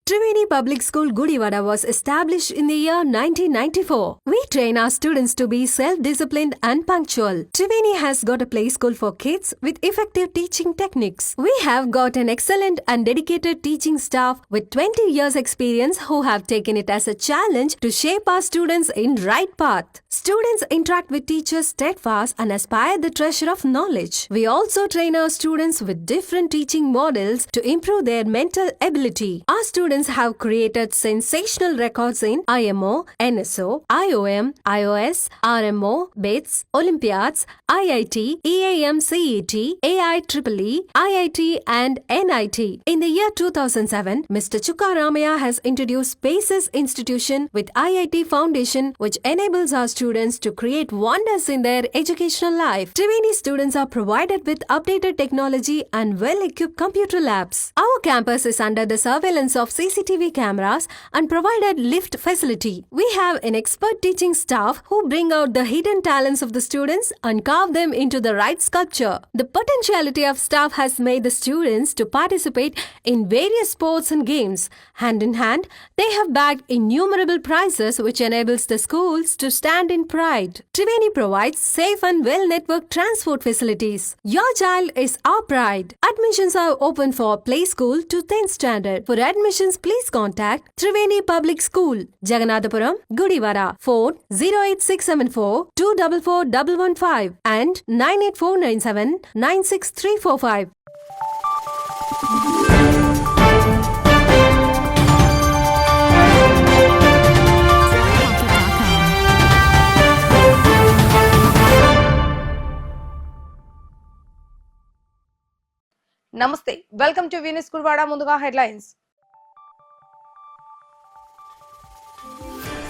Triveni Public School Gudivada was established in the year 1994. We train our students to be self-disciplined and punctual. Triveni has got a play school for kids with effective teaching techniques. We have got an excellent and dedicated teaching staff with 20 years experience who have taken it as a challenge to shape our students in right path. Students interact with teachers steadfast and aspire the treasure of knowledge. We also train our students with different teaching models to improve their mental ability. Our students have created sensational records in IMO, NSO, IOM, IOS, RMO, BITS, Olympiads, IIT, EAM CET, AIEEE, IIT and NIT. In the year 2007, Mr. Chukka Ramaya has introduced Spaces Institution with IIT Foundation, which enables our students to create wonders in their educational life. Triveni students are provided with updated technology and well-equipped computer labs. Our campus is under the surveillance of CCTV cameras and provided lift facility. We have an expert teaching staff who bring out the hidden talents of the students and carve them into the right sculpture. The potentiality of staff has made the students to participate in various sports and games. Hand in hand, they have bagged innumerable prizes which enables the schools to stand in pride. Triveni provides safe and well-networked transport facilities. Your child is our pride. Admissions are open for play school to 10th standard. For admissions, please contact Triveni Public School, Jaganathapuram, Gudivada. Phone 08674 244115 and 98497 96345. నమస్తే welcome to వినిస్ Gudivada. ముందుగా headlines.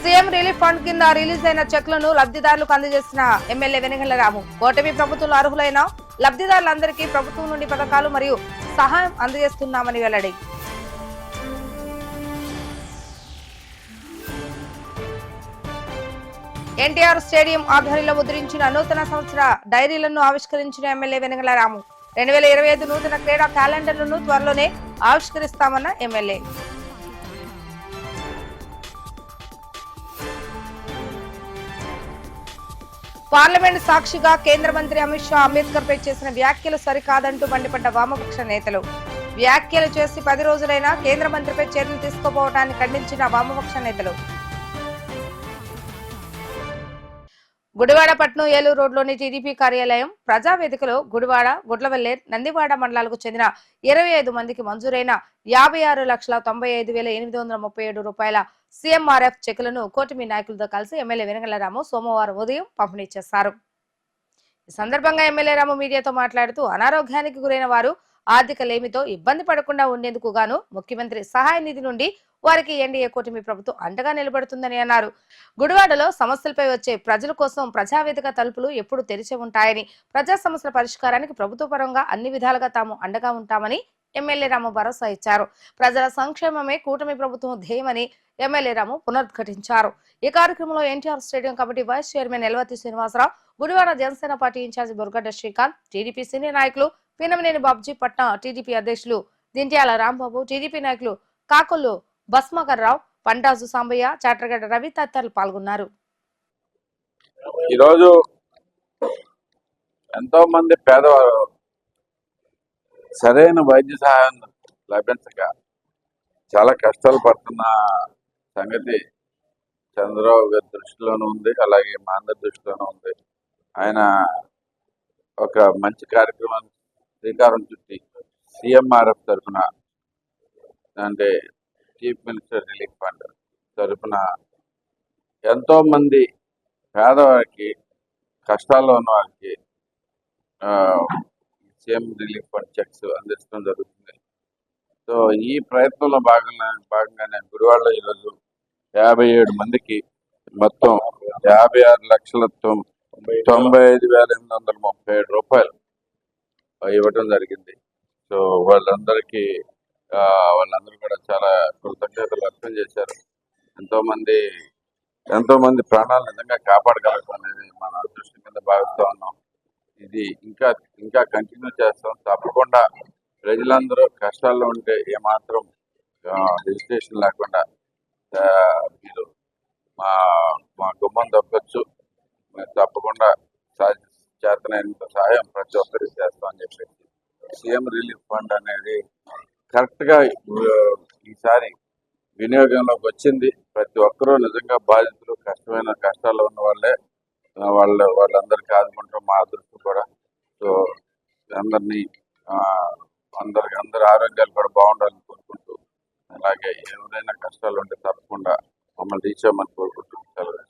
CM relief fund కింద release అయిన చెక్లను లబ్ధిదారులకు అందజేసిన MLA వెనగళ్ల రాము. కూటమి ప్రభుత్వంలో అర్హులైన లబ్ధిదారులందరికీ ప్రభుత్వం నుండి పథకాలు మరియు సహాయం అందజేస్తున్నామని వెల్లడి. ఎన్టీఆర్ స్టేడియం ఆధ్వర్యంలో ముద్రించిన నూతన సంవత్సర డైరీలను ఆవిష్కరించిన ఎమ్మెల్యే వెనగళ్ల రాము. 2025 నూతన క్రీడా క్యాలెండర్లను త్వరలోనే ఆవిష్కరిస్తామన్న ఎమ్మెల్యే. పార్లమెంట్ సాక్షిగా కేంద్ర మంత్రి అమిత్ షా అంబేద్కర్ పై చేసిన వ్యాఖ్యలు సరికాదంటూ మండిపడ్డ వామపక్ష నేతలు. వ్యాఖ్యలు చేసి 10 రోజులైనా కేంద్ర మంత్రిపై చర్యలు తీసుకోపోవడాన్ని ఖండించిన వామపక్ష నేతలు. గుడివాడ పట్నం ఏలూరు రోడ్లోని టీడీపీ కార్యాలయం ప్రజావేదికలో గుడివాడ, గుడ్లవల్లేర్, నందివాడ మండలాలకు చెందిన 25 మందికి మంజూరైన 56,95,837 రూపాయల సీఎంఆర్ఎఫ్ చెక్కులను కూటమి నాయకులతో కలిసి ఎమ్మెల్యే వెనగళ్ల రాము సోమవారం ఉదయం పంపిణీ చేశారు. ఈ సందర్భంగా ఎమ్మెల్యే రాము మీడియాతో మాట్లాడుతూ అనారోగ్యానికి గురైన వారు ఆర్థిక లేమితో ఇబ్బంది పడకుండా ఉండేందుకు గాను ముఖ్యమంత్రి సహాయ నిధి నుండి వారికి ఎన్డీఏ కూటమి ప్రభుత్వం అండగా నిలబడుతుందని అన్నారు. గుడివాడలో సమస్యలపై వచ్చే ప్రజల కోసం ప్రజావేదిక తలుపులు ఎప్పుడు తెరిచి ఉంటాయని, ప్రజా సమస్యల పరిష్కారానికి ప్రభుత్వ పరంగా అన్ని విధాలుగా తాము అండగా ఉంటామని ఎమ్మెల్యే రాము భరోసా ఇచ్చారు. ప్రజల సంక్షేమమే కూటమి ప్రభుత్వం ధ్యేయమని ఎమ్మెల్యే రాము పునరుద్ఘాటించారు. ఈ కార్యక్రమంలో NTR stadium committee vice chairman Elvathi Srinivasarao, Gudivada Janasena party incharge Burgadda Srikanth, TDP senior నాయకులు పీనమనేని బాబ్జీ, పట్నా టీడీపీ అధ్యక్షులు దింట్యాల రాంబాబు, టీడీపీ నాయకులు కాకొల్లు భస్మకర్ రావు, పండాజు సాంబయ్య, చాట్రగడ్డ రవి తదితరులు పాల్గొన్నారు. ఈరోజు ఎంతో మంది పేదవారు సరైన వైద్య సహాయం లభించక చాలా కష్టాలు పడుతున్న సంగతి చంద్రబాబు గారి దృష్టిలోనూ ఉంది, అలాగే మా అందరి దృష్టిలోనూ ఉంది. ఆయన ఒక మంచి కార్యక్రమాన్ని శ్రీకారం చుట్టి సీఎంఆర్ఎఫ్ తరఫున, అంటే చీఫ్ మినిస్టర్ రిలీఫ్ ఫండ్ తరఫున ఎంతో మంది పేదవారికి, కష్టాల్లో ఉన్న వారికి సీఎం రిలీఫ్ ఫండ్ చెక్స్ అందించడం జరుగుతుంది. సో ఈ ప్రయత్నంలో భాగంగానే గుడివాడలో ఈరోజు 57 మందికి మొత్తం 56,95,837 రూపాయలు ఇవ్వటం జరిగింది. సో వాళ్ళందరూ కూడా చాలా కృతజ్ఞతలు వ్యక్తం చేశారు. ఎంతో మంది ప్రాణాలు నిజంగా కాపాడగలగడం అనేది మన అదృష్టం కింద భావిస్తూ ఉన్నాం. ఇది ఇంకా కంటిన్యూ చేస్తాం. తప్పకుండా ప్రజలందరూ కష్టాల్లో ఉంటే ఏమాత్రం రిజిస్ట్రేషన్ లేకుండా ఆ, మీరు మా మా గుమ్మం తప్పచ్చు. మీరు తప్పకుండా చేతనైనంత సహాయం ప్రతి ఒక్కరికి చేస్తామని చెప్పేసి సీఎం రిలీఫ్ ఫండ్ అనేది కరెక్ట్గా ఈసారి వినియోగంలోకి వచ్చింది. ప్రతి ఒక్కరూ నిజంగా బాధితులు, కష్టాల్లో ఉన్న వాళ్ళందరికీ ఆదుకుంటాం. మా అదృష్టం కూడా. సో అందరినీ అందరి ఆరోగ్యాలు కూడా బాగుండాలని కోరుకుంటూ, అలాగే ఎవరైనా కష్టాలు ఉంటే తప్పకుండా మమ్మల్ని రీచ్ అవ్వమని కోరుకుంటూ సెలవు.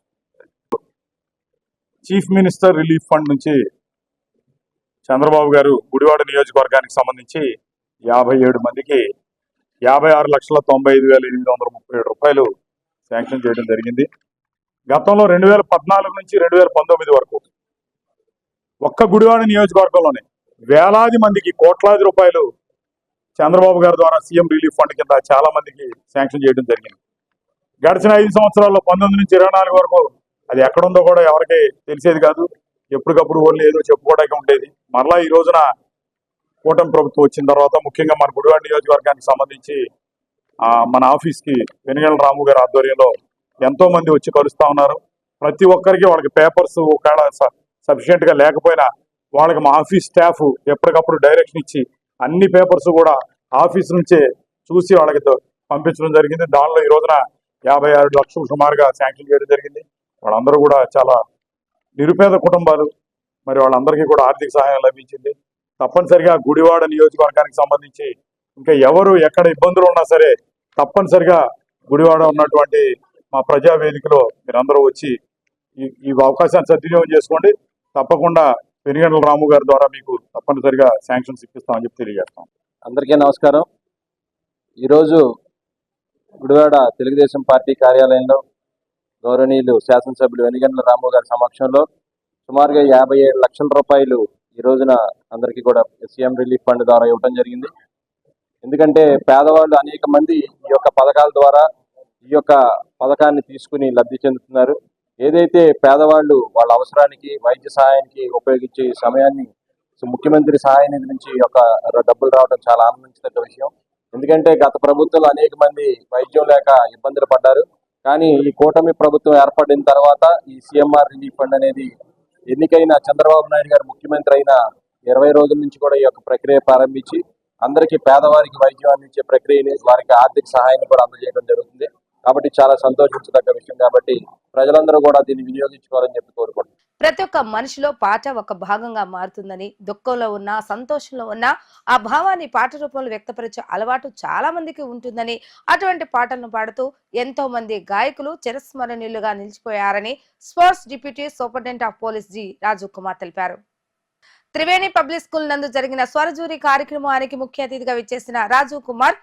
చీఫ్ మినిస్టర్ రిలీఫ్ ఫండ్ నుంచి చంద్రబాబు గారు గుడివాడ నియోజకవర్గానికి సంబంధించి 57 మందికి 56,95,837 రూపాయలు శాంక్షన్ చేయడం జరిగింది. గతంలో 2014 నుంచి 2019 వరకు ఒక్క గుడివాడ నియోజకవర్గంలోనే వేలాది మందికి కోట్లాది రూపాయలు చంద్రబాబు గారి ద్వారా సీఎం రిలీఫ్ ఫండ్ కింద చాలా మందికి శాంక్షన్ చేయడం జరిగింది. గడిచిన 5 సంవత్సరాల్లో 19 నుంచి 24 వరకు అది ఎక్కడుందో కూడా ఎవరికి తెలిసేది కాదు. ఎప్పటికప్పుడు ఓన్లీ ఏదో చెప్పుకోవడానికి ఉండేది. మరలా ఈ రోజున కూటమి ప్రభుత్వం వచ్చిన తర్వాత ముఖ్యంగా మన గుడివాడ నియోజకవర్గానికి సంబంధించి మన ఆఫీస్కి వెనుగండ్ల రాము గారి ఆధ్వర్యంలో ఎంతో మంది వచ్చి కలుస్తా ఉన్నారు. ప్రతి ఒక్కరికి వాళ్ళకి పేపర్స్ ఒకవేళ సఫిషియెంట్గా లేకపోయినా వాళ్ళకి మా ఆఫీస్ స్టాఫ్ ఎప్పటికప్పుడు డైరెక్షన్ ఇచ్చి అన్ని పేపర్స్ కూడా ఆఫీస్ నుంచే చూసి వాళ్ళకి పంపించడం జరిగింది. దానిలో ఈ రోజున 56 లక్షలు సుమారుగా శాంక్షన్ చేయడం జరిగింది. వాళ్ళందరూ కూడా చాలా నిరుపేద కుటుంబాలు. మరి వాళ్ళందరికీ కూడా ఆర్థిక సహాయం లభించింది. తప్పనిసరిగా గుడివాడ నియోజకవర్గానికి సంబంధించి ఇంకా ఎవరు ఎక్కడ ఇబ్బందులు ఉన్నా సరే తప్పనిసరిగా గుడివాడ ఉన్నటువంటి మా ప్రజావేదికలో మీరందరూ వచ్చి ఈ అవకాశాన్ని సద్వినియోగం చేసుకోండి. తప్పకుండా వెనుగండ్ల రాము గారి ద్వారా మీకు తప్పనిసరిగా శాంక్షన్స్ ఇప్పిస్తామని చెప్పి తెలియజేస్తాం. అందరికీ నమస్కారం. ఈరోజు గుడివాడ తెలుగుదేశం పార్టీ కార్యాలయంలో గౌరవనీయులు శాసనసభ్యులు వెనుగండ్ల రాము గారి సమక్షంలో సుమారుగా 57 లక్షల రూపాయలు ఈ రోజున అందరికీ కూడా సీఎం రిలీఫ్ ఫండ్ ద్వారా ఇవ్వడం జరిగింది. ఎందుకంటే పేదవాళ్ళు అనేక మంది ఈ యొక్క పథకాల ద్వారా ఈ యొక్క పథకాన్ని తీసుకుని లబ్ధి చెందుతున్నారు. ఏదైతే పేదవాళ్ళు వాళ్ళ అవసరానికి వైద్య సహాయానికి ఉపయోగించే సమయాన్ని ముఖ్యమంత్రి సహాయ నిధి నుంచి ఈ యొక్క డబ్బులు రావడం చాలా ఆనందించదగ్గ విషయం. ఎందుకంటే గత ప్రభుత్వంలో అనేక మంది వైద్యం లేక ఇబ్బందులు పడ్డారు. కానీ ఈ కూటమి ప్రభుత్వం ఏర్పడిన తర్వాత ఈ సీఎంఆర్ రిలీఫ్ ఫండ్ అనేది ఎన్నికైన చంద్రబాబు నాయుడు గారు ముఖ్యమంత్రి అయిన 20 రోజుల నుంచి కూడా ఈ యొక్క ప్రక్రియ ప్రారంభించి అందరికీ పేదవారికి వైద్యం అందించే ప్రక్రియని వారికి ఆర్థిక సహాయాన్ని కూడా అందజేయడం జరుగుతుంది. కాబట్టి చాలా సంతోషించదగ్గ విషయం. కాబట్టి ప్రజలందరూ కూడా దీన్ని వినియోగించుకోవాలని చెప్పి కోరుకుంటున్నాను. ప్రతి ఒక్క మనిషిలో పాట ఒక భాగంగా మారుతుందని, దుఃఖంలో ఉన్నా సంతోషంలో ఉన్నా ఆ భావాన్ని పాట రూపంలో వ్యక్తపరిచే అలవాటు చాలా మందికి ఉంటుందని, అటువంటి పాటలను పాడుతూ ఎంతో మంది గాయకులు చిరస్మరణీయులుగా నిలిచిపోయారని sports deputy superintendent of police G Raju Kumar తెలిపారు. త్రివేణి పబ్లిక్ స్కూల్ నందు జరిగిన స్వరజూరి కార్యక్రమానికి ముఖ్య అతిథిగా విచ్చేసిన రాజు కుమార్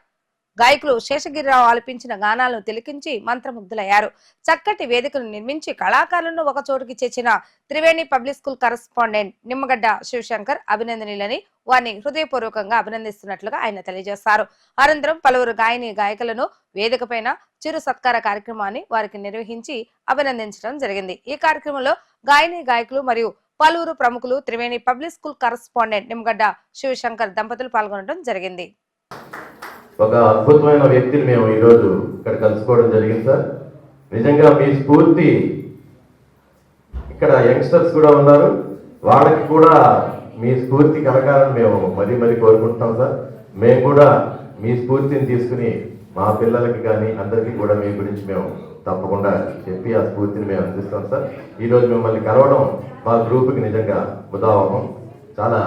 గాయకులు శేషగిరిరావు ఆలపించిన గానాలను తిలకించి మంత్రముగ్ధులయ్యారు. చక్కటి వేదికను నిర్మించి కళాకారులను ఒక చోటుకి చేర్చిన Triveni public school correspondent Nimmagadda Sivasankar అభినందనీయులని వారిని హృదయపూర్వకంగా అభినందిస్తున్నట్లుగా ఆయన తెలియజేశారు. అనంతరం పలువురు గాయకులను వేదిక పైన చిరు సత్కార కార్యక్రమాన్ని వారికి నిర్వహించి అభినందించడం జరిగింది. ఈ కార్యక్రమంలో గాయకులు మరియు పలువురు ప్రముఖులు Triveni public school correspondent Nimmagadda Sivashankar దంపతులు పాల్గొనడం జరిగింది. ఒక అద్భుతమైన వ్యక్తిని మేము ఈరోజు ఇక్కడ కలుసుకోవడం జరిగింది సార్. నిజంగా మీ స్ఫూర్తి, ఇక్కడ యంగ్స్టర్స్ కూడా ఉన్నారు, వాళ్ళకి కూడా మీ స్ఫూర్తి కలగాలని మేము మరీ కోరుకుంటున్నాం సార్. మేము కూడా మీ స్ఫూర్తిని తీసుకుని మా పిల్లలకి కానీ అందరికీ కూడా మీ గురించి మేము తప్పకుండా చెప్పి ఆ స్ఫూర్తిని మేము అందిస్తాం సార్. ఈరోజు మిమ్మల్ని కలవడం మా గ్రూప్కి నిజంగా ఉదాహరణ. చాలా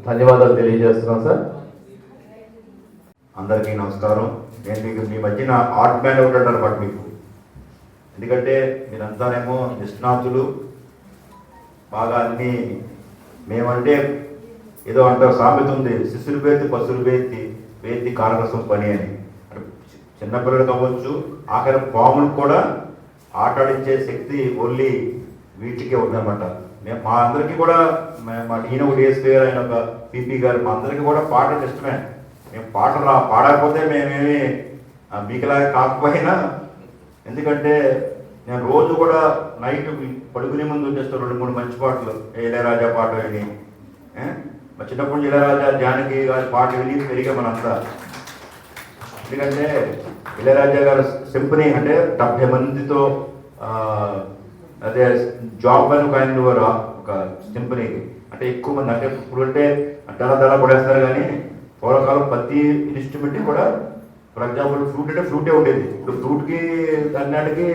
ధన్యవాదాలు తెలియజేస్తున్నాం సార్. అందరికీ నమస్కారం. నేను మీకు మీ మధ్యన ఆర్ట్ బ్యాండ్ ఒకటి అనమాట మీకు. ఎందుకంటే మీరంతానేమో నిష్ణాతులు, బాగా అన్నీ మేమంటే ఏదో అంటారు, సామెత ఉంది, శిశులు పేర్తి పశువులు వేతి కానరసం పని అని. చిన్నపిల్లలకు అవ్వచ్చు, ఆఖరి పాములకు కూడా ఆటాడించే శక్తి ఓన్లీ వీటికే ఉందన్నమాట. మేము మా అందరికీ కూడా మా ఈయన ఒక డిఎస్పీ గారు, ఆయన ఒక పీపీ గారు, మా అందరికీ కూడా పాటలు ఇష్టమే. మేము పాటలు పాడకపోతే మేమేమి మీకులాగా కాకపోయినా, ఎందుకంటే నేను రోజు కూడా నైట్ పడుకునే ముందు చేస్తాను 2-3 మంచి పాటలు, ఇళయరాజా పాట విని, మా చిన్నప్పుడు ఇళయరాజా జానకి గారి పాట విని పెరిగా మనంతా. ఎందుకంటే ఇళయరాజా గారు సింఫనీ అంటే 70 మందితో అదే జాబ్ అని ఒక ఆయన వారు ఒక సింఫనీకి అంటే ఎక్కువ మంది అంటే ఇప్పుడు అంటే దళ పడేస్తారు కానీ పూర్వకాలం ప్రతి ఇన్స్ట్రుమెంట్ కూడా ఫర్ ఎగ్జాంపుల్ ఫ్లూట్ అంటే ఫ్లూటే ఉండేది. ఇప్పుడు ఫ్లూట్కి అన్నిటికి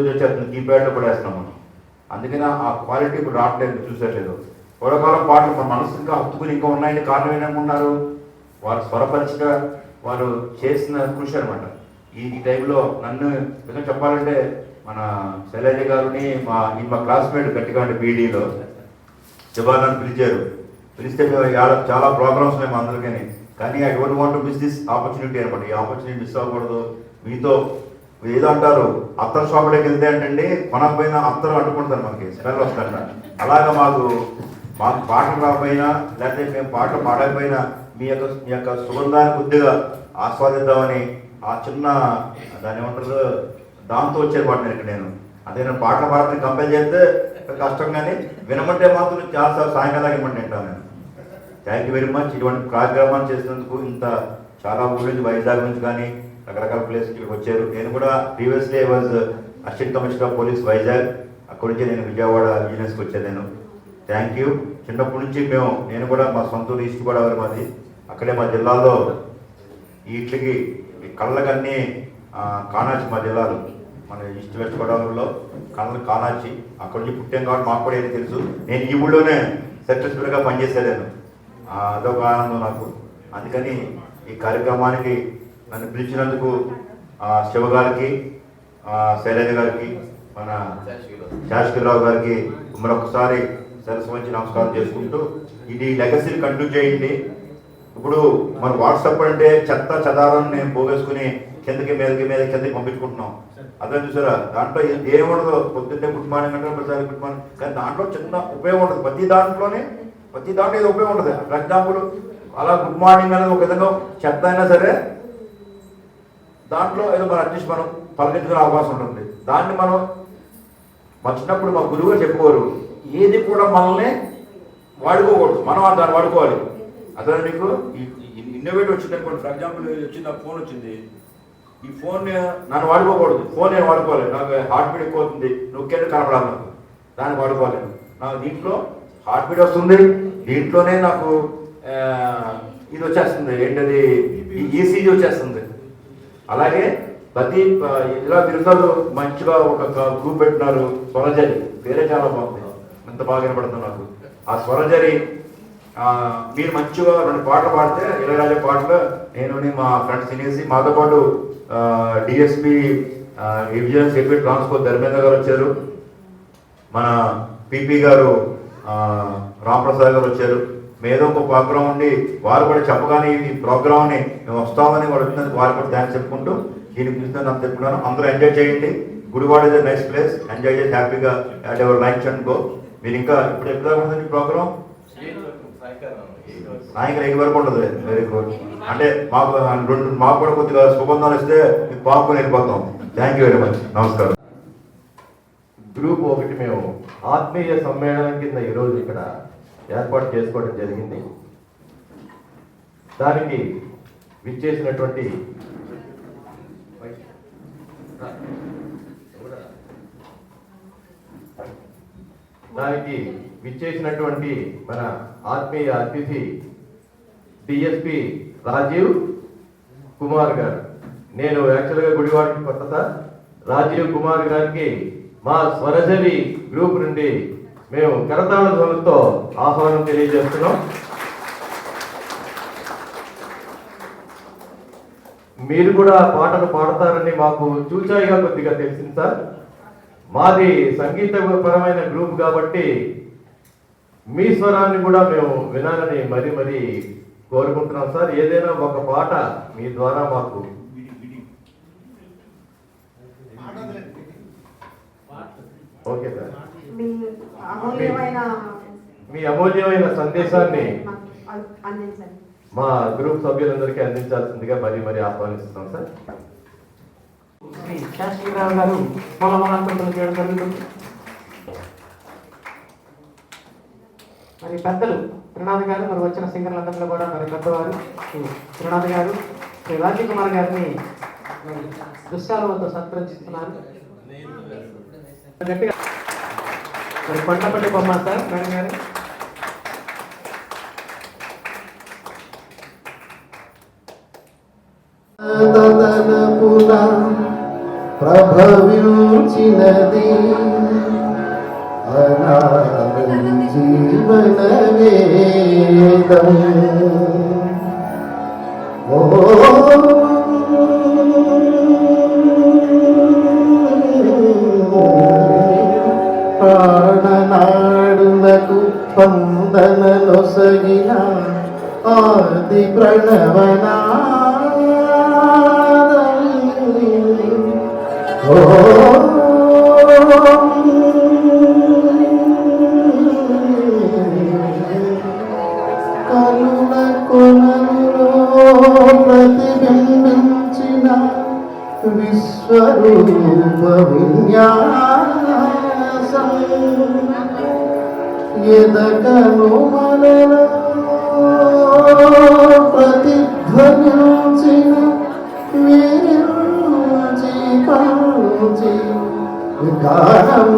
వచ్చేస్తుంది, కీప్యాడ్లో పడేస్తున్నాం మనం. అందుకని ఆ క్వాలిటీ ఇప్పుడు రావట్లేదు, చూసేట్లేదు. పూర్వకాలం పాటలు మన మనసు ఇంకా హత్తుకుని ఇంకా ఉన్నాయని కారణం ఏంటనుకున్నారు, వారు స్వరపరిచిన వారు చేసిన కృషి అనమాట. ఈ టైంలో నన్ను నిజంగా చెప్పాలంటే మన శైలజ గారిని మా క్లాస్మేట్ గట్టిగా అంటే బీడీలో జవాన్ పిలిచారు. పిలిస్తే చాలా ప్రోగ్రామ్స్ ఉన్నాయి మా అందరికీ. కానీ I don't want to miss this opportunity అనమాట. ఈ ఆపర్చునిటీ మిస్ అవ్వకూడదు. మీతో ఏదో అంటారు అత్తర్ షాపులోకి వెళ్తే అంటే మన పైన అత్తరు అంటుకుంటారు, మనకి స్మెల్ వస్తుంట. అలాగా మాకు పాటలు రాకపోయినా లేకపోతే మేము పాటలు పాడకపోయినా మీ యొక్క సుగంధాన్ని కొద్దిగా ఆస్వాదిద్దామని ఆ చిన్న దాని ఏమంటారు దాంతో వచ్చే పాట నేను అదే నేను పాటలు పాడతాను కంపేర్ చేస్తే కష్టం, కానీ వినమంటే మాత్రం చాలాసార్లు సాయంకాలం ఇవ్వమంటే వింటాను నేను. Thank you very much. ఇటువంటి కార్యక్రమాలు చేసినందుకు ఇంత చాలా ఊరి నుంచి వైజాగ్ నుంచి కానీ రకరకాల ప్లేస్కి వచ్చారు. నేను కూడా previously was assistant commissioner of police Vizag, అక్కడి నుంచి నేను విజయవాడ యూనివర్సిటీకి వచ్చాను నేను. Thank you. చిన్నప్పటి నుంచి నేను కూడా మా సొంత ఈస్ట్ గోదావరి మాది, అక్కడే మా జిల్లాలో వీటికి కళ్ళకన్నీ కానాచి మా జిల్లాలో మన ఈస్ట్ వెస్ట్ గోదావరిలో కళ్ళ కానాచి, అక్కడి నుంచి పుట్టాం కాబట్టి మాకు కూడా ఏది తెలుసు. నేను ఈ ఊళ్ళోనే సక్సెస్ఫుల్గా పనిచేసేదాను, అదొక ఆనందం నాకు. అందుకని ఈ కార్యక్రమానికి నన్ను పిలిచినందుకు శివ గారికి, శైలజ గారికి, మన శాశ్వతరావు గారికి మరొకసారి సరస్సు మంచి నమస్కారం చేసుకుంటూ ఇది లెగసీని కంటిన్యూ చేయండి. ఇప్పుడు మన వాట్సాప్ అంటే చెత్త చెదారాన్ని పోగేసుకుని కిందకి కిందకి పంపించుకుంటున్నాం. అదే చూసారా, దాంట్లో ఏముండదు. పొద్దున్నే గుడ్ మార్నింగ్ అంటే ప్రతిసారి గుడ్ మార్నింగ్, కానీ దాంట్లో చిన్న ఉపయోగం ఉంటుంది. ప్రతి దాంట్లో ఏదో ఉపయోగం ఉంటుంది. ఫర్ ఎగ్జాంపుల్ అలా గుడ్ మార్నింగ్ అనేది ఒక విధంగా చెత్త అయినా సరే దాంట్లో ఏదో మన అట్లీస్ట్ మనం పలకించుకునే అవకాశం ఉంటుంది. దాన్ని మనం వచ్చినప్పుడు మా గురువుగా చెప్పుకోరు, ఏది కూడా మనల్ని వాడుకోకూడదు, మనం దాన్ని వాడుకోవాలి. అదే మీకు ఇన్నోవేటివ్ వచ్చింది అనుకోండి. ఫర్ ఎగ్జాంపుల్ వచ్చింది, ఆ ఫోన్ వచ్చింది, ఈ ఫోన్ నన్ను వాడుకోకూడదు, ఫోన్ నేను వాడుకోవాలి. నాకు హార్ట్ బీట్ ఎక్కువ అవుతుంది, నొక్కేది కనపడాలి, నాకు దాన్ని వాడుకోవాలి. నాకు దీంట్లో హార్ట్ బీట్ వస్తుంది, దీంట్లోనే నాకు ఇది వచ్చేస్తుంది, ఏంటది ఈసీజీ వచ్చేస్తుంది. అలాగే ప్రతి ఇలా తిరుగుతారు. మంచిగా ఒక గ్రూప్ పెట్టినారు, స్వరజరి, పేరే చాలా బాగుంది, ఎంత బాగా వినపడుతుంది నాకు ఆ స్వరజరి. మీరు మంచిగా 2 పాటలు పాడితే ఇళయరాజా పాటలు నేను మా ఫ్రెండ్స్ తినేసి మాతో పాటు DSP vigilance secretary transport Dharmendra గారు వచ్చారు, మన పిపి గారు రామప్రసాద్ గారు వచ్చారు. మేదో ఒక ప్రోగ్రామ్ ఉండి వారు కూడా చెప్పగానే ఈ ప్రోగ్రామ్ని మేము వస్తామని వాడు వచ్చినందుకు వారు కూడా థ్యాంక్స్ చెప్పుకుంటూ దీనికి పిలుస్తాను అని చెప్పుకున్నాను. అందరూ ఎంజాయ్ చేయండి. Gudivada is a nice place, enjoy చేసి హ్యాపీగా at ever life and go. మీరు ఇంకా ఇప్పుడు ఎప్పుడు ఉంటుంది ప్రోగ్రామ్? సాయంకాలం 8 వరకు ఉంటుంది. Very good. అంటే మాకు కూడా కొద్దిగా సుగంధాలు ఇస్తే మీకు పాపుకొని వెళ్ళిపోతాం. Thank you very much. నమస్కారం. గ్రూప్ 1 మేము ఆత్మీయ సమ్మేళనం కింద ఈరోజు ఇక్కడ ఏర్పాటు చేసుకోవడం జరిగింది. దానికి విచ్చేసినటువంటి మన ఆత్మీయ అతిథి డిఎస్పి రాజీవ్ కుమార్ గారు. నేను యాక్చువల్గా గుడివాడకి కొత్త సార్. రాజీవ్ కుమార్ గారికి మా స్వరజరి గ్రూప్ నుండి మేము కరతాళ ధ్వనులతో ఆహ్వానం తెలియజేస్తున్నాం. మీరు కూడా పాటలు పాడతారని మాకు చూచాయిగా కొద్దిగా తెలిసింది సార్. మాది సంగీతపరమైన గ్రూప్ కాబట్టి మీ స్వరాన్ని కూడా మేము వినాలని మరీ కోరుకుంటున్నాం సార్. ఏదైనా ఒక పాట మీ ద్వారా మాకు ఓకే సార్. మీ అమూల్యమైన సందేశాన్ని మా గ్రూప్ సభ్యులందరికీ అందించాల్సిందిగా మరీ ఆహ్వానిస్తున్నాం సార్. శ్రీ శాశ్వతరావు గారు మూలమనాంతరం చేయడం జరుగుతుంది. మరి పెద్దలు త్రినాథ్ గారు, మరి వచ్చిన సింగర్లందరిలో కూడా మరి పెద్దవారు త్రినాథ్ గారు, శ్రీ రాజీవ్ కుమార్ గారిని దుశ్శాలతో సత్కరించుతున్నారు. గట్టిగా మరి కొండపల్లి బొమ్మ సార్ మేడం గారు. ప్రభవించినది జీవన వేదం ప్రాణనాడునకు స్పందనలొసగిన ఆది ప్రణవనా కరుణ కొనలో ప్రతిబింబించిన విశ్వరూప విన్యాసం ఎదకను మనలో ప్రతిధ్వనించిన గానం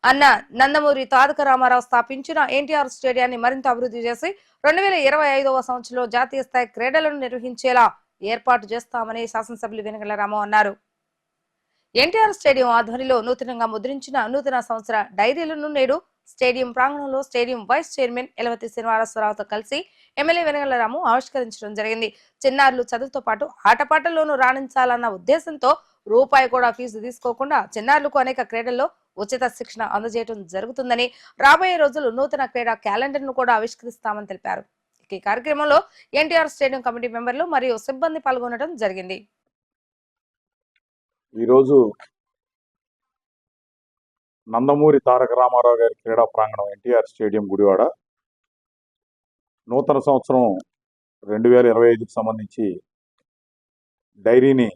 అన్న నందమూరి తారక రామారావు స్థాపించిన ఎన్టీఆర్ స్టేడియాన్ని మరింత అభివృద్ధి చేసి 2025వ సంవత్సరంలో జాతీయ స్థాయి క్రీడలను నిర్వహించేలా ఏర్పాటు చేస్తామని శాసనసభ్యులు వెనుగళ్ల రాము అన్నారు. ఎన్టీఆర్ స్టేడియం ఆధ్వర్యంలో నూతనంగా ముద్రించిన నూతన సంవత్సర డైరీలను నేడు స్టేడియం ప్రాంగణంలో స్టేడియం వైస్ చైర్మన్ ఎలవతి శ్రీనివాసరావుతో కలిసి ఎమ్మెల్యే వెనుగళ్ల రాము ఆవిష్కరించడం జరిగింది. చిన్నారులు చదువుతో పాటు ఆటపాటల్లోనూ రాణించాలన్న ఉద్దేశంతో రూపాయి కూడా ఫీజు తీసుకోకుండా చిన్నారులకు అనేక క్రీడల్లో ఉచిత శిక్షణ అందజేయడం జరుగుతుందని, రాబోయే రోజులు నూతన క్రీడా క్యాలెండర్ ను కూడా ఆవిష్కరిస్తామని తెలిపారు. ఈ కార్యక్రమంలో ఎన్టీఆర్ స్టేడియం కమిటీ మెంబర్లు మరియు సిబ్బంది పాల్గొనడం జరిగింది. ఈరోజు నందమూరి తారక రామారావు గారి క్రీడా ప్రాంగణం ఎన్టీఆర్ స్టేడియం గుడివాడ నూతన సంవత్సరం 2025కి సంబంధించి డైరీని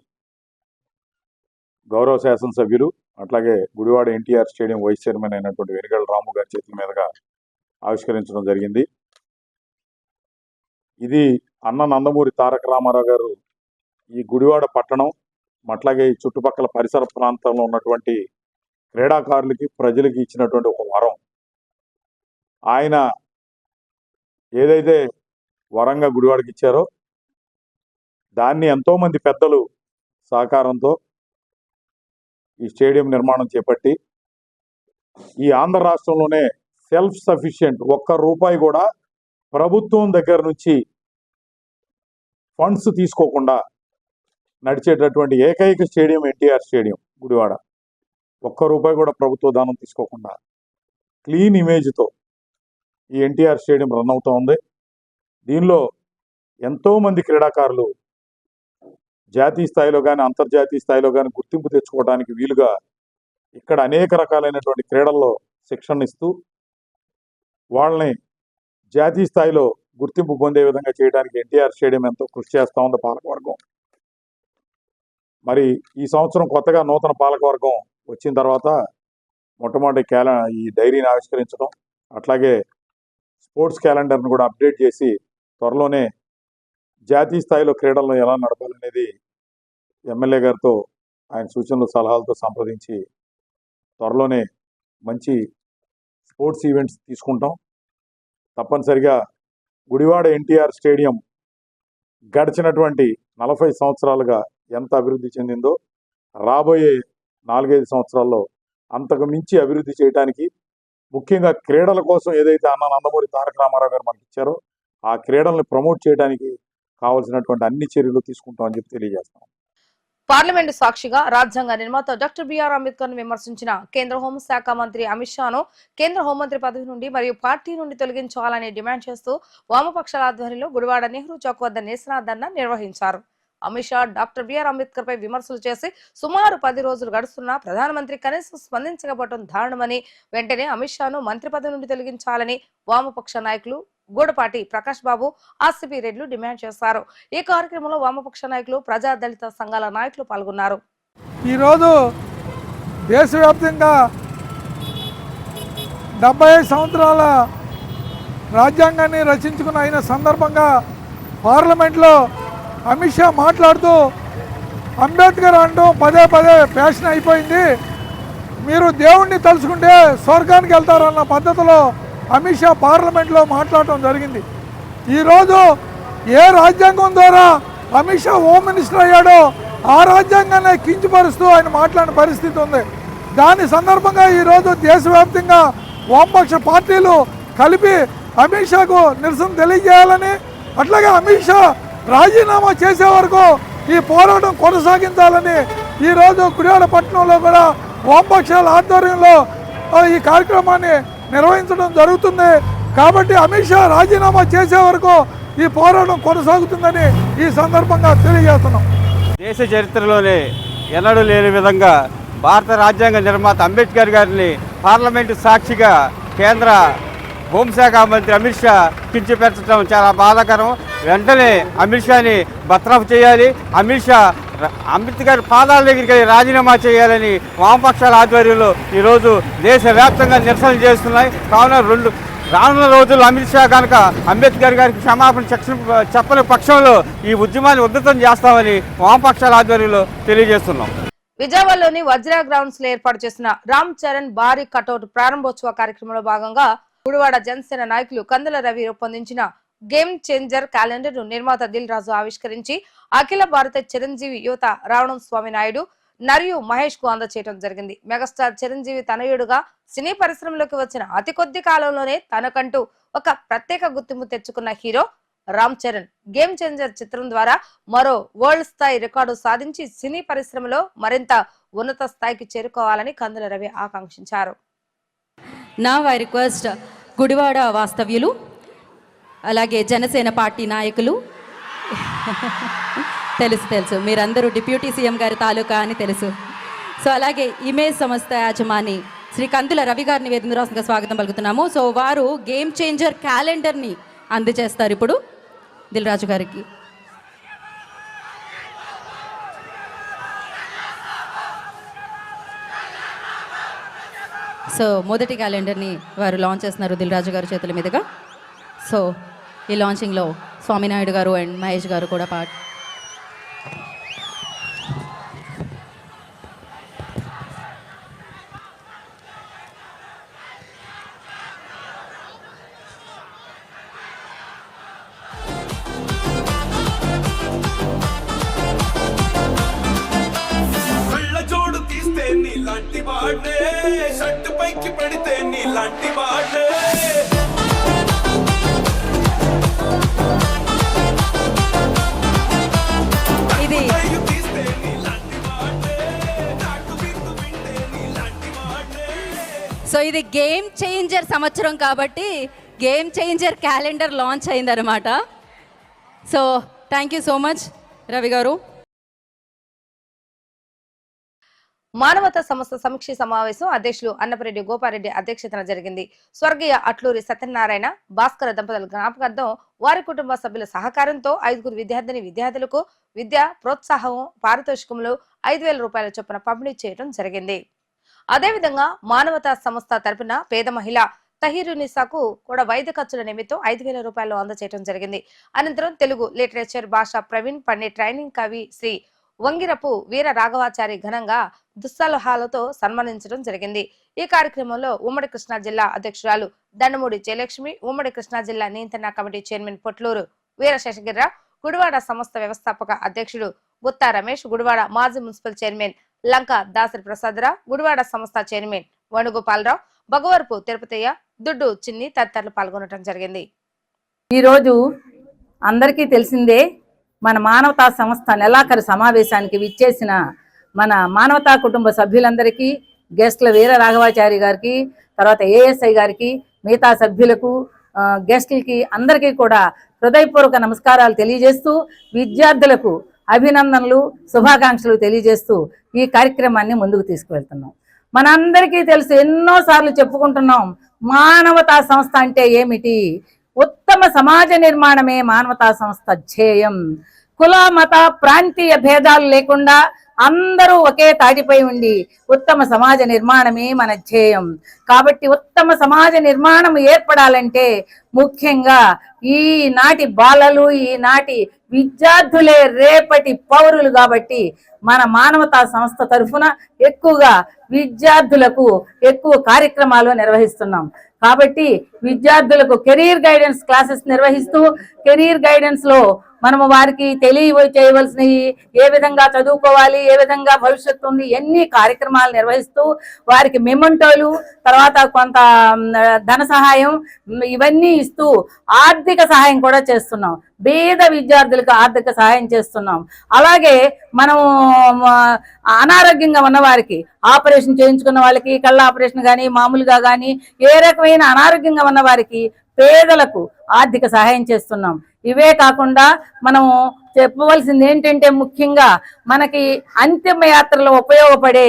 గౌరవ శాసనసభ్యులు అట్లాగే Gudivada NTR stadium vice chairman అయినటువంటి వెనుగళ్ల రాము గారి చేతుల మీదుగా ఆవిష్కరించడం జరిగింది. ఇది అన్న నందమూరి తారక రామారావు గారు ఈ గుడివాడ పట్టణం అట్లాగే ఈ చుట్టుపక్కల పరిసర ప్రాంతంలో ఉన్నటువంటి క్రీడాకారులకి ప్రజలకి ఇచ్చినటువంటి ఒక వరం. ఆయన ఏదైతే వరంగా గుడివాడకి ఇచ్చారో దాన్ని ఎంతోమంది పెద్దలు సహకారంతో ఈ స్టేడియం నిర్మాణం చేపట్టి ఈ ఆంధ్ర రాష్ట్రంలోనే సెల్ఫ్ సఫిషియెంట్, ఒక్క రూపాయి కూడా ప్రభుత్వం దగ్గర నుంచి ఫండ్స్ తీసుకోకుండా నడిచేటటువంటి ఏకైక స్టేడియం ఎన్టీఆర్ స్టేడియం గుడివాడ. ఒక్క రూపాయి కూడా ప్రభుత్వ దానం తీసుకోకుండా క్లీన్ ఇమేజ్తో ఈ ఎన్టీఆర్ స్టేడియం రన్ అవుతూ ఉంది. దీనిలో ఎంతోమంది క్రీడాకారులు జాతీయ స్థాయిలో కానీ అంతర్జాతీయ స్థాయిలో కానీ గుర్తింపు తెచ్చుకోవడానికి వీలుగా ఇక్కడ అనేక రకాలైనటువంటి క్రీడల్లో శిక్షణ ఇస్తూ వాళ్ళని జాతీయ స్థాయిలో గుర్తింపు పొందే విధంగా చేయడానికి ఎన్టీఆర్ స్టేడియం ఎంతో కృషి చేస్తూ ఉంది పాలకవర్గం. మరి ఈ సంవత్సరం కొత్తగా నూతన పాలకవర్గం వచ్చిన తర్వాత మొట్టమొదటి ఈ డైరీని ఆవిష్కరించడం, అట్లాగే స్పోర్ట్స్ క్యాలెండర్ను కూడా అప్డేట్ చేసి త్వరలోనే జాతీయ స్థాయిలో క్రీడలను ఎలా నడపాలనేది ఎమ్మెల్యే గారితో ఆయన సూచనలు సలహాలతో సంప్రదించి త్వరలోనే మంచి స్పోర్ట్స్ ఈవెంట్స్ తీసుకుంటాం. తప్పనిసరిగా గుడివాడ ఎన్టీఆర్ స్టేడియం గడిచినటువంటి 40 సంవత్సరాలుగా ఎంత అభివృద్ధి చెందిందో రాబోయే 4-5 సంవత్సరాల్లో అంతకు మించి అభివృద్ధి చేయడానికి, ముఖ్యంగా క్రీడల కోసం ఏదైతే అన్న నందమూరి తారక రామారావు గారు మనకి ఇచ్చారో ఆ క్రీడల్ని ప్రమోట్ చేయడానికి కావాల్సినటువంటి అన్ని చర్యలు తీసుకుంటామని చెప్పి తెలియజేస్తాం. పార్లమెంటు సాక్షిగా రాజ్యాంగ నిర్మాత డాక్టర్ బిఆర్ అంబేద్కర్ ను విమర్శించిన కేంద్ర హోంశాఖ మంత్రి అమిత్ షాను కేంద్ర హోంమంత్రి పదవి నుండి మరియు పార్టీ నుండి తొలగించాలని డిమాండ్ చేస్తూ వామపక్షాల ఆధ్వర్యంలో గుడివాడ నెహ్రూ చౌక్ వద్ద నిరసన ధర్నా నిర్వహించారు. అమిత్ షా డాక్టర్ బిఆర్ అంబేద్కర్ పై విమర్శలు చేసి సుమారు 10 రోజులు గడుస్తున్నా ప్రధానమంత్రి కనీసం స్పందించకపోవడం దారుణమని, వెంటనే అమిత్ షాను మంత్రి పదవి నుండి తొలగించాలని వామపక్ష నాయకులు గూడపాటి ప్రకాష్ బాబు, ఆర్సీపీ రెడ్లు డిమాండ్ చేశారు. ఈ కార్యక్రమంలో వామపక్ష నాయకులు, ప్రజా దళిత సంఘాల నాయకులు పాల్గొన్నారు. ఈరోజు దేశవ్యాప్తంగా 75 సంవత్సరాల రాజ్యాంగాన్ని రచించుకున్న అయిన సందర్భంగా పార్లమెంట్లో అమిత్ షా మాట్లాడుతూ అంబేద్కర్ అంటూ పదే ఫ్యాషన్ అయిపోయింది, మీరు దేవుణ్ణి తలుచుకుంటే స్వర్గానికి వెళ్తారన్న పద్ధతిలో అమిత్ షా పార్లమెంట్లో మాట్లాడటం జరిగింది. ఈరోజు ఏ రాజ్యాంగం ద్వారా అమిత్ షా హోమ్ మినిస్టర్ అయ్యాడో ఆ రాజ్యాంగాన్ని కించపరుస్తూ ఆయన మాట్లాడిన పరిస్థితి ఉంది. దాని సందర్భంగా ఈరోజు దేశవ్యాప్తంగా వామపక్ష పార్టీలు కలిపి అమిత్ షాకు నిరసన తెలియజేయాలని, అట్లాగే అమిత్ షా రాజీనామా చేసే వరకు ఈ పోరాటం కొనసాగించాలని ఈరోజు గుడివాడ పట్టణంలో కూడా వామపక్షాల ఆధ్వర్యంలో ఈ కార్యక్రమాన్ని నిర్వహించడం జరుగుతుంది. కాబట్టి అమిత్ షా రాజీనామా చేసే వరకు ఈ పోరాటం కొనసాగుతుందని ఈ సందర్భంగా తెలియజేస్తున్నాం. దేశ చరిత్రలోనే ఎన్నడూ లేని విధంగా భారత రాజ్యాంగ నిర్మాత అంబేద్కర్ గారిని పార్లమెంటు సాక్షిగా కేంద్ర హోంశాఖ మంత్రి అమిత్ షా కించపరచడం చాలా బాధాకరం. వెంటనే అమిత్ షాని బర్తరఫ్ చేయాలి. అమిత్ షా అంబేద్కర్ పాదాల దగ్గరికి రాజీనామా చేయాలని వామపక్షాల ఆధ్వర్యంలో ఈరోజు దేశవ్యాప్తంగా నిరసనలు చేస్తున్నాయి. కావున రానున్న రోజుల్లో అమిత్ షా కనుక అంబేద్కర్ గారికి క్షమాపణ చెప్పని పక్షంలో ఈ ఉద్యమాన్ని ఉధృతం చేస్తామని వామపక్షాల ఆధ్వర్యంలో తెలియజేస్తున్నాం. విజయవాడలోని వజ్రా గ్రౌండ్స్ లో ఏర్పాటు చేసిన రామ్ చరణ్ భారీ కటౌట్ ప్రారంభోత్సవ కార్యక్రమంలో భాగంగా గుడివాడ జనసేన నాయకులు కందుల రవి రూపొందించిన గేమ్ చేంజర్ క్యాలెండర్ ను నిర్మాత దిల్ రాజు ఆవిష్కరించి అఖిల భారత చిరంజీవి యువత రావణం స్వామి నాయుడు మరియు మహేష్ కు అందచేయడం జరిగింది. మెగాస్టార్ చిరంజీవి తనయుడుగా సినీ పరిశ్రమలోకి వచ్చిన అతి కొద్ది కాలంలోనే తనకంటూ ఒక ప్రత్యేక గుర్తింపు తెచ్చుకున్న hero Ram Charan game changer చిత్రం ద్వారా మరో వరల్డ్ స్థాయి రికార్డు సాధించి సినీ పరిశ్రమలో మరింత ఉన్నత స్థాయికి చేరుకోవాలని కందుల రవి ఆకాంక్షించారు. Now I request గుడివాడ వాస్తవ్యులు, అలాగే జనసేన పార్టీ నాయకులు, తెలుసు మీరందరూ డిప్యూటీ సీఎం గారి తాలూకా అని తెలుసు. సో అలాగే ఇమేజ్ సంస్థ యాజమాని శ్రీ కందుల రవి గారిని వేదిక రాష్ట్రంగా స్వాగతం పలుకుతున్నాము. సో వారు గేమ్ చేంజర్ క్యాలెండర్ని అందజేస్తారు ఇప్పుడు దిల్ రాజు గారికి. సో మొదటి క్యాలెండర్ని వారు లాంచ్ చేస్తున్నారు దిల్ రాజు గారి చేతుల మీదుగా. సో ఈ లాంచింగ్లో స్వామినాయుడు గారు అండ్ మహేష్ గారు కూడా పార్ట్. సో ఇది గేమ్ చేంజర్ సంవత్సరం కాబట్టి గేమ్ చేంజర్ క్యాలెండర్ లాంచ్ అయిందనమాట. So thank you so much Ravi గారు. మానవతా సంస్థ సమీక్ష సమావేశం అధ్యక్షులు అన్నపరెడ్డి గోపారెడ్డి అధ్యక్షతన జరిగింది. స్వర్గీయ అట్లూరి సత్యనారాయణ భాస్కర దంపతుల జ్ఞాపకార్థం వారి కుటుంబ సభ్యుల సహకారంతో 5 విద్యార్థులకు విద్యా ప్రోత్సాహం పారితోషికములు 5,000 రూపాయల చొప్పున పంపిణీ చేయడం జరిగింది. అదేవిధంగా మానవతా సంస్థ తరపున పేద మహిళ తహీరునిసాకు కూడా వైద్య ఖర్చుల నిమిత్తం 5,000 రూపాయలు అందజేయడం జరిగింది. అనంతరం తెలుగు లిటరేచర్ భాష ప్రవీణ్ పండిట్ ట్రైనింగ్ కవి శ్రీ వంగిరపు వీర రాఘవాచారి ఘనంగా దుస్సలహాలతో సన్మానించడం జరిగింది. ఈ కార్యక్రమంలో ఉమ్మడి కృష్ణా జిల్లా అధ్యక్షురాలు దండమూడి జయలక్ష్మి, ఉమ్మడి కృష్ణా జిల్లా నియంత్రణ కమిటీ చైర్మన్ పొట్లూరు వీరశేషగిరిరావు, గుడివాడ సంస్థ వ్యవస్థాపక అధ్యక్షుడు గుత్తా రమేష్, గుడివాడ మాజీ మున్సిపల్ చైర్మన్ లంక దాసరి ప్రసాదరావు, గుడివాడ సంస్థ చైర్మన్ వేణుగోపాలరావు, బగవరపు తిరుపతయ్య, దుడ్డు చిన్ని తదితరులు పాల్గొనడం జరిగింది. ఈరోజు అందరికీ తెలిసిందే, మన మానవతా సంస్థ నెలాఖరు సమావేశానికి విచ్చేసిన మన మానవతా కుటుంబ సభ్యులందరికీ, గెస్ట్ల వీర రాఘవాచారి గారికి, తర్వాత ఏఎస్ఐ గారికి, మిగతా సభ్యులకు, గెస్టులకి అందరికీ కూడా హృదయపూర్వక నమస్కారాలు తెలియజేస్తూ, విద్యార్థులకు అభినందనలు శుభాకాంక్షలు తెలియజేస్తూ ఈ కార్యక్రమాన్ని ముందుకు తీసుకువెళ్తున్నాం. మనందరికీ తెలుసు, ఎన్నోసార్లు చెప్పుకుంటున్నాం, మానవతా సంస్థ అంటే ఏమిటి? ఉత్తమ సమాజ నిర్మాణమే మానవతా సంస్థ ధ్యేయం. కుల మత ప్రాంతీయ భేదాలు లేకుండా అందరూ ఒకే తాటిపై ఉండి ఉత్తమ సమాజ నిర్మాణమే మన ధ్యేయం. కాబట్టి ఉత్తమ సమాజ నిర్మాణం ఏర్పడాలంటే ముఖ్యంగా ఈనాటి బాలలు, ఈనాటి విద్యార్థులే రేపటి పౌరులు. కాబట్టి మన మానవతా సంస్థ తరఫున ఎక్కువగా విద్యార్థులకు ఎక్కువ కార్యక్రమాలు నిర్వహిస్తున్నాం. కాబట్టి విద్యార్థులకు కెరీర్ గైడెన్స్ క్లాసెస్ నిర్వహిస్తూ, కెరీర్ గైడెన్స్ లో మనము వారికి చేయవలసినవి, ఏ విధంగా చదువుకోవాలి, ఏ విధంగా భవిష్యత్తు ఉంది, ఎన్ని కార్యక్రమాలు నిర్వహిస్తూ వారికి మెమెంటోలు, తర్వాత కొంత ధన సహాయం ఇవన్నీ ఇస్తూ ఆర్థిక సహాయం కూడా చేస్తున్నాం. పేద విద్యార్థులకు ఆర్థిక సహాయం చేస్తున్నాం. అలాగే మనం అనారోగ్యంగా ఉన్న వారికి, ఆపరేషన్ చేయించుకున్న వాళ్ళకి, కళ్ళ ఆపరేషన్ కానీ మామూలుగా కానీ ఏ రకమైన అనారోగ్యంగా ఉన్న వారికి, పేదలకు ఆర్థిక సహాయం చేస్తున్నాం. ఇవే కాకుండా మనము చెప్పవలసింది ఏంటంటే, ముఖ్యంగా మనకి అంతిమ యాత్రలో ఉపయోగపడే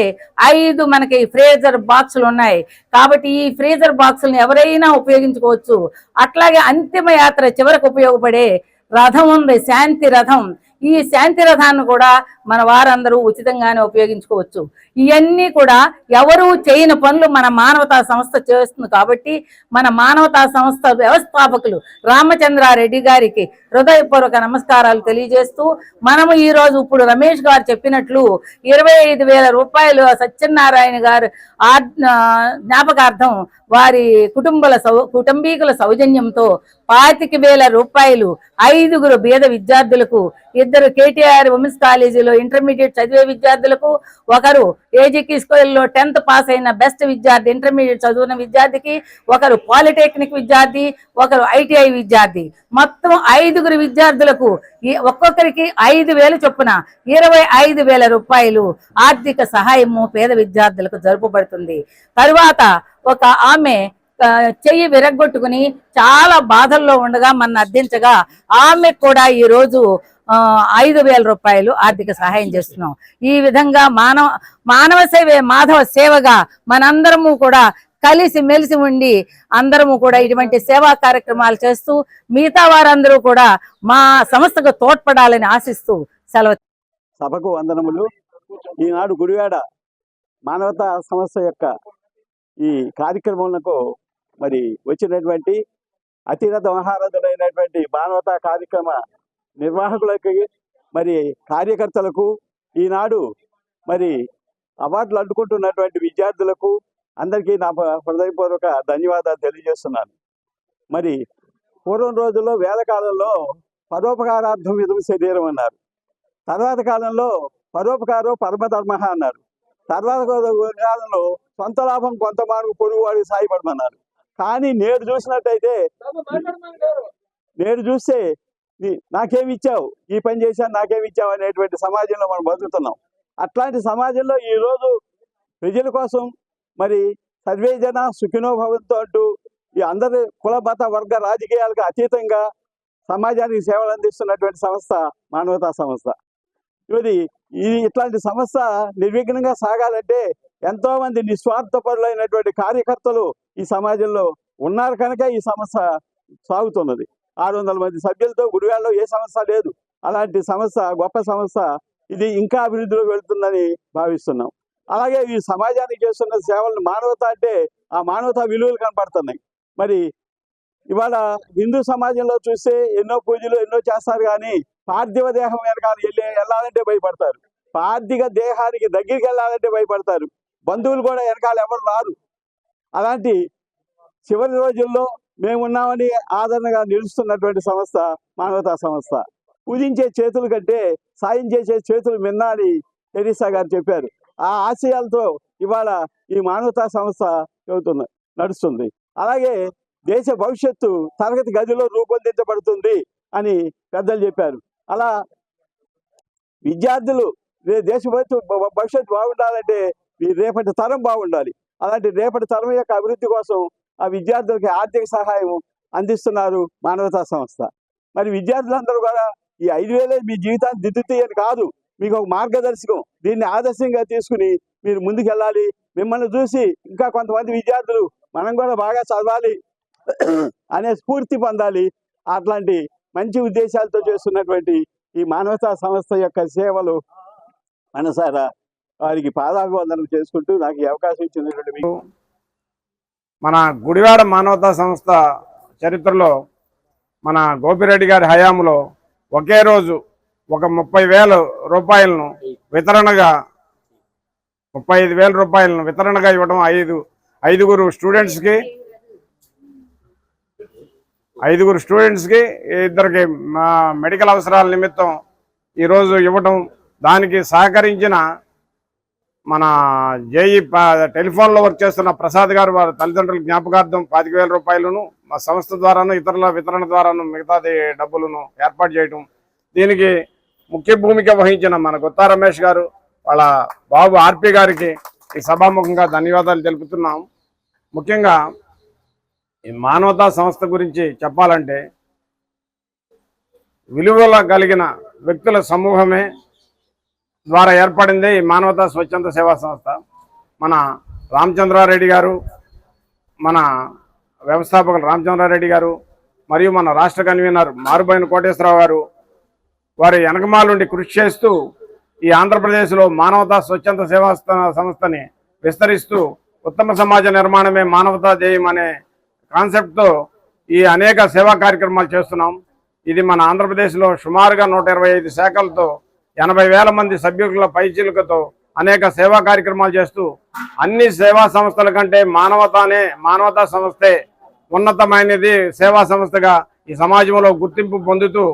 5 మనకి ఫ్రీజర్ బాక్సులు ఉన్నాయి. కాబట్టి ఈ ఫ్రీజర్ బాక్సులను ఎవరైనా ఉపయోగించుకోవచ్చు. అట్లాగే అంతిమ యాత్ర చివరకు ఉపయోగపడే రథం ఉంది, శాంతి రథం. ఈ శాంతి రథాన్ని కూడా మన వారందరూ ఉచితంగానే ఉపయోగించుకోవచ్చు. ఇవన్నీ కూడా ఎవరు చేయని పనులు మన మానవతా సంస్థ చేస్తుంది. కాబట్టి మన మానవతా సంస్థ వ్యవస్థాపకులు రామచంద్రారెడ్డి గారికి హృదయపూర్వక నమస్కారాలు తెలియజేస్తూ, మనము ఈరోజు ఇప్పుడు రమేష్ గారు చెప్పినట్లు 25,000 రూపాయలు సత్యనారాయణ గారు జ్ఞాపకార్థం వారి కుటుంబీకుల సౌజన్యంతో 25,000 రూపాయలు 5 పేద విద్యార్థులకు, 2 కేటీఆర్ ఉమెన్స్ కాలేజీలో ఇంటర్మీడియట్ చదివే విద్యార్థులకు, ఒకరు ఏజీకి స్కూల్లో 10th పాస్ అయిన బెస్ట్ విద్యార్థి, ఇంటర్మీడియట్ చదువున్న విద్యార్థికి, ఒకరు పాలిటెక్నిక్ విద్యార్థి, ఒకరు ఐటీఐ విద్యార్థి, మొత్తం 5 విద్యార్థులకు ఒక్కొక్కరికి 5,000 చొప్పున 25,000 రూపాయలు ఆర్థిక సహాయము పేద విద్యార్థులకు జరుపబడుతుంది. తరువాత ఒక ఆమె చెయ్యి విరగొట్టుకుని చాలా బాధల్లో ఉండగా మన అర్థించగా ఆమె కూడా ఈరోజు 5,000 రూపాయలు ఆర్థిక సహాయం చేస్తున్నాం. ఈ విధంగా మానవ సేవే మాధవ సేవగా మనందరము కూడా కలిసి మెలిసి ఉండి అందరము కూడా ఇటువంటి సేవా కార్యక్రమాలు చేస్తూ మిగతా వారందరూ కూడా మా సంస్థకు తోడ్పడాలని ఆశిస్తూ సెలవు. సభకు వందనములు. ఈనాడు గుడివాడ మానవతా సంస్థ యొక్క ఈ కార్యక్రమంలో మరి వచ్చినటువంటి అతిరథ మహారథులైనటువంటి మానవతా కార్యక్రమ నిర్వాహకులకి, మరి కార్యకర్తలకు, ఈనాడు మరి అవార్డులు అందుకుంటున్నటువంటి విద్యార్థులకు అందరికీ నా హృదయపూర్వక ధన్యవాదాలు తెలియజేస్తున్నాను. మరి పూర్వం రోజుల్లో వేదకాలంలో పరోపకారార్థం విధం శరీరం అన్నారు. తర్వాత కాలంలో పరోపకారం పరమధర్మ అన్నారు. తర్వాత కాలంలో సొంత లాభం కొంత మార్పు పొరుగువాడికి సాయపడమన్నారు. కానీ నేడు చూసినట్టయితే, నేడు చూస్తే నాకేమి ఇచ్చావు, ఈ పని చేశాను నాకేమి ఇచ్చావు అనేటువంటి సమాజంలో మనం బతుకుతున్నాం. అట్లాంటి సమాజంలో ఈరోజు ప్రజల కోసం మరి సర్వే జన సుఖినో భవంతు అంటూ ఈ అందరి కుల మత వర్గ రాజకీయాలకు అతీతంగా సమాజానికి సేవలు అందిస్తున్నటువంటి సంస్థ మానవతా సంస్థ. ఇట్లాంటి సంస్థ నిర్విఘ్నంగా సాగాలంటే ఎంతో మంది నిస్వార్థపరులైనటువంటి కార్యకర్తలు ఈ సమాజంలో ఉన్నారు కనుక ఈ సంస్థ సాగుతున్నది. 600 మంది సభ్యులతో గుడివాడలో ఏ సంస్థ లేదు. అలాంటి సంస్థ, గొప్ప సంస్థ, ఇది ఇంకా అభివృద్ధిలోకి వెళ్తుందని భావిస్తున్నాం. అలాగే ఈ సమాజానికి చేస్తున్న సేవలను మానవత అంటే ఆ మానవతా విలువలు కనపడుతున్నాయి. మరి ఇవాళ హిందూ సమాజంలో చూస్తే ఎన్నో పూజలు ఎన్నో చేస్తారు, కానీ పార్థివ దేహం వెనకాల వెళ్ళాలంటే భయపడతారు. పార్థివ దేహానికి దగ్గరికి వెళ్ళాలంటే భయపడతారు. బంధువులు కూడా వెనకాల ఎవరు రారు. అలాంటి చివరి రోజుల్లో మేమున్నామని ఆదరణగా నిలుస్తున్నటువంటి సంస్థ మానవతా సంస్థ. పూజించే చేతుల కంటే సాయం చేసే చేతులు మిన్నా అని టెరిసా గారు చెప్పారు. ఆ ఆశయాలతో ఇవాళ ఈ మానవతా సంస్థ నడుస్తుంది. అలాగే దేశ భవిష్యత్తు తరగతి గదిలో రూపొందించబడుతుంది అని పెద్దలు చెప్పారు. అలా విద్యార్థులు దేశ భవిష్యత్తు బాగుండాలంటే రేపటి తరం బాగుండాలి. అలాంటి రేపటి తరం యొక్క అభివృద్ధి కోసం ఆ విద్యార్థులకి ఆర్థిక సహాయం అందిస్తున్నారు మానవతా సంస్థ. మరి విద్యార్థులందరూ కూడా ఈ 5,000 మీ జీవితాన్ని దిద్దుతాయి అని కాదు, మీకు ఒక మార్గదర్శకం. దీన్ని ఆదర్శంగా తీసుకుని మీరు ముందుకు వెళ్ళాలి. మిమ్మల్ని చూసి ఇంకా కొంతమంది విద్యార్థులు మనం కూడా బాగా చదవాలి అనే స్ఫూర్తి పొందాలి. అట్లాంటి మంచి ఉద్దేశాలతో చేస్తున్నటువంటి ఈ మానవతా సంస్థ యొక్క సేవలు మనసారా వారికి పాదాభివందనం చేసుకుంటూ నాకు ఈ అవకాశం ఇచ్చినటువంటి మన గుడివాడ మానవతా సంస్థ చరిత్రలో మన గోపిరెడ్డి గారి హయాంలో ఒకే రోజు ఒక 30,000 రూపాయలను వితరణగా 35,000 రూపాయలను వితరణగా ఇవ్వడం ఐదుగురు స్టూడెంట్స్కి ఇద్దరికి మెడికల్ అవసరాల నిమిత్తం ఈరోజు ఇవ్వటం, దానికి సహకరించిన మన జేఈ టెలిఫోన్లో వర్క్ చేస్తున్న ప్రసాద్ గారు వారి తల్లిదండ్రుల జ్ఞాపకార్థం 25,000 రూపాయలను మా సంస్థ ద్వారాను ఇతరుల వితరణ ద్వారాను మిగతాది డబ్బులను ఏర్పాటు చేయటం, దీనికి ముఖ్య భూమిక వహించిన మన గుత్తా రమేష్ గారు వాళ్ళ బాబు ఆర్పి గారికి ఈ సభాముఖంగా ధన్యవాదాలు తెలుపుతున్నాం. ముఖ్యంగా ఈ మానవతా సంస్థ గురించి చెప్పాలంటే విలువల కలిగిన వ్యక్తుల సమూహమే ద్వారా ఏర్పడింది ఈ మానవతా స్వచ్ఛంద సేవా సంస్థ. మన రామచంద్రారెడ్డి గారు, మన వ్యవస్థాపకులు రామచంద్రారెడ్డి గారు మరియు మన రాష్ట్ర కన్వీనర్ మారుబోయిన కోటేశ్వరరావు గారు వారి వెనకమాలుండి కృషి చేస్తూ ఈ ఆంధ్రప్రదేశ్లో మానవతా స్వచ్ఛంద సేవా సంస్థని విస్తరిస్తూ ఉత్తమ సమాజ నిర్మాణమే మానవతా ధ్యేయం అనే కాన్సెప్ట్తో ఈ అనేక సేవా కార్యక్రమాలు చేస్తున్నాం. ఇది మన ఆంధ్రప్రదేశ్లో సుమారుగా 125 శాఖలతో 80,000 మంది సభ్యుల పైచీలకతో అనేక సేవా కార్యక్రమాలు చేస్తూ అన్ని సేవా సంస్థల కంటే మానవతా సంస్థే ఉన్నతమైనది సేవా సంస్థగా ఈ సమాజంలో గుర్తింపు పొందుతూ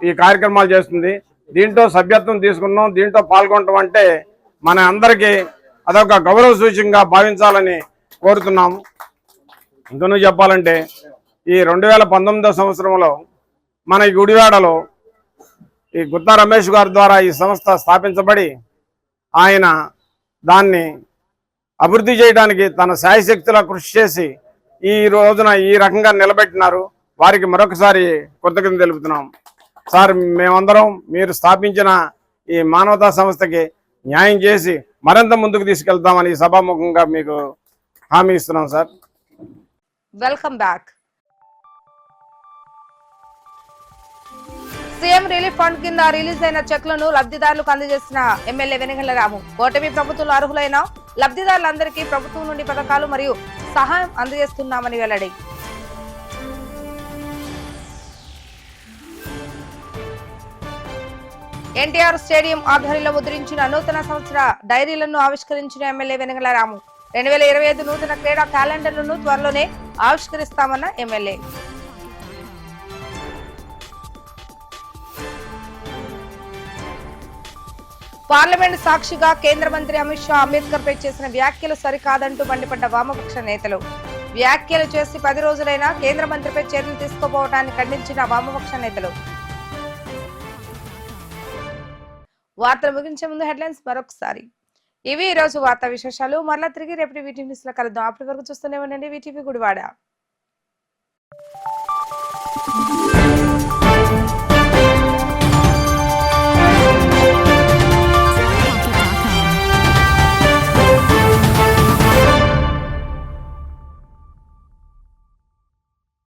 ఈ కార్యక్రమాలు చేస్తుంది. దీంట్లో సభ్యత్వం తీసుకున్నాం. దీంట్లో పాల్గొనడం అంటే మన అందరికీ అదొక గౌరవ సూచకంగా భావించాలని కోరుతున్నాము. ఇంకనూ చెప్పాలంటే ఈ 2019వ సంవత్సరంలో మన ఈ గుడివాడలో ఈ గుత్తా రమేష్ గారి ద్వారా ఈ సంస్థ స్థాపించబడి ఆయన దాన్ని అభివృద్ధి చేయడానికి తన శాయశక్తులా కృషి చేసి ఈ రోజున ఈ రకంగా నిలబెట్టినారు. వారికి మరొకసారి కృతజ్ఞతలు తెలుపుతున్నాం. సార్, మేమందరం మీరు స్థాపించిన ఈ మానవతా సంస్థకి న్యాయం చేసి మరింత ముందుకు తీసుకెళ్తామని సభాముఖంగా మీకు హామీ ఇస్తున్నాం sir. Welcome back. CM relief fund కింద రిలీజ్ అయిన చెక్లను లబ్ధిదారులకు అందజేసిన ఎమ్మెల్యే వెనగళ్ల రాము ఓటమి ప్రభుత్వంలో అర్హులైన లబ్ధిదారులందరికీ ప్రభుత్వం నుండి పథకాలు మరియు సహాయం అందజేస్తున్నామని వెల్లడి. ఎన్టీఆర్ స్టేడియం ఆధ్వర్యంలో ముద్రించిన నూతన సంవత్సర డైరీలను ఆవిష్కరించిన ఎమ్మెల్యే వెనగళ్ల రాము 2025 నూతన క్రీడా క్యాలెండర్లను త్వరలోనే ఆవిష్కరిస్తామన్న ఎమ్మెల్యే. పార్లమెంట్ సాక్షిగా కేంద్ర మంత్రి అమిత్ షా అంబేద్కర్ పై చేసిన వ్యాఖ్యలు సరికాదంటూ మండిపడ్డ వామపక్ష నేతలు. వ్యాఖ్యలు చేసి 10 రోజులైనా కేంద్ర మంత్రిపై చర్యలు తీసుకోపోవడాన్ని ఖండించిన వామపక్ష నేతలు. వార్తలు ముగించే ముందు హెడ్లైన్స్ మరొకసారి. ఇవి ఈ రోజు వార్తా విశేషాలు. మరలా తిరిగి రేపటి వీటీవీ న్యూస్ లో కలుద్దాం. అప్పటి వరకు చూస్తూనే ఉండండి వీటీవీ గుడివాడ.